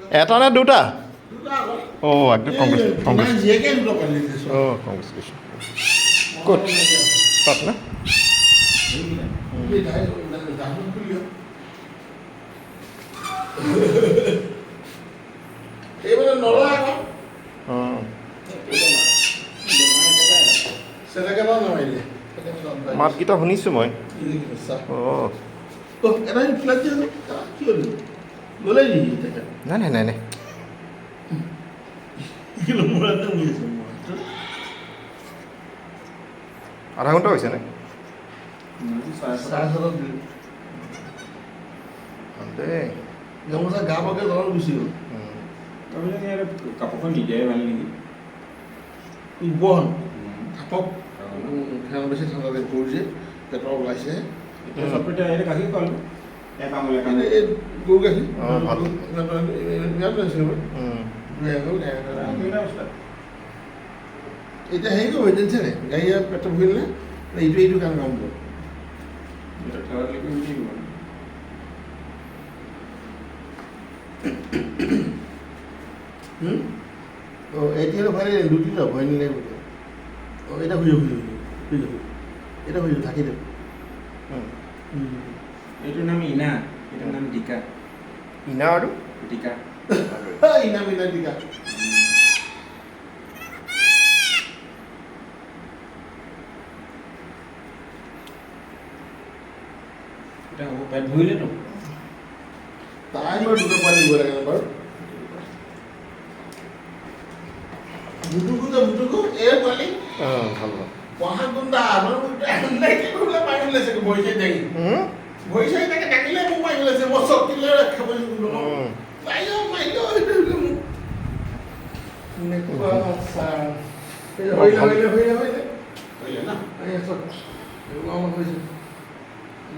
এটা নে দুটা? দুটা আকৌ। অঁ একদম কংগ্ৰেছ জীয়েকে দুটা পালি দিছো। অঁ কংগ্ৰেচুলেশ্যন। ক'ত তাত না? এইবাৰ নলয় আকৌ। অঁ চেলেকে বাৰু নামাৰিলে। মাতকেইটা শুনিছোঁ মই। অঁ এটা ফ্লেট দিয়ে কি হ'ল ল'লে নেকি তেখেত? নাই নাই নাই নাই আধা ঘণ্টা হৈছে নে? দেই গামোচা গা পাকে জ্বৰ গুচি গ'ল। কাপোৰখন নিদিয়াই ভাল নেকি? বহন থাকক ফেন বেছি ঠাণ্ডা লাগে গৰু যে পেটৰ ওলাইছে। এতিয়া চবতে আহিলে গাখীৰ পালোঁ এক আমুল এক আমুল। এই গৰু গাখীৰ অঁ ভাল ইয়াত লৈছিলোঁ এতিয়া হেৰি কৰিব এজেঞ্চি নাই গাড়ী পেট্ৰল ভৰিলে এইটো কাম কাম কৰিব। এতিয়া ভৰাই নিলে দুটি যাব ভৰাই নিলে অঁ এটা হৈ যাব এটা হৈ যাব থাকি দিব। এইটোৰ নাম ইনা, এইটোৰ নাম ডিকা। ইনা আৰু ডিকা। ইনা মিনা টিকা। এটা হ'ব পেট ভৰিলেতো। তাই বাৰু দুটা পানী দিব লাগে বাৰু। বুটুকু এই পানী অঁ ভাল ভাল পঢ়া গুণ্ডা পানী ওলাইছে ভৰি চাই দাঙি ভৰি চাই তাকে দাঙিলে মোক পানী ওলাইছে মই চব কিলে খাব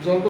জলটো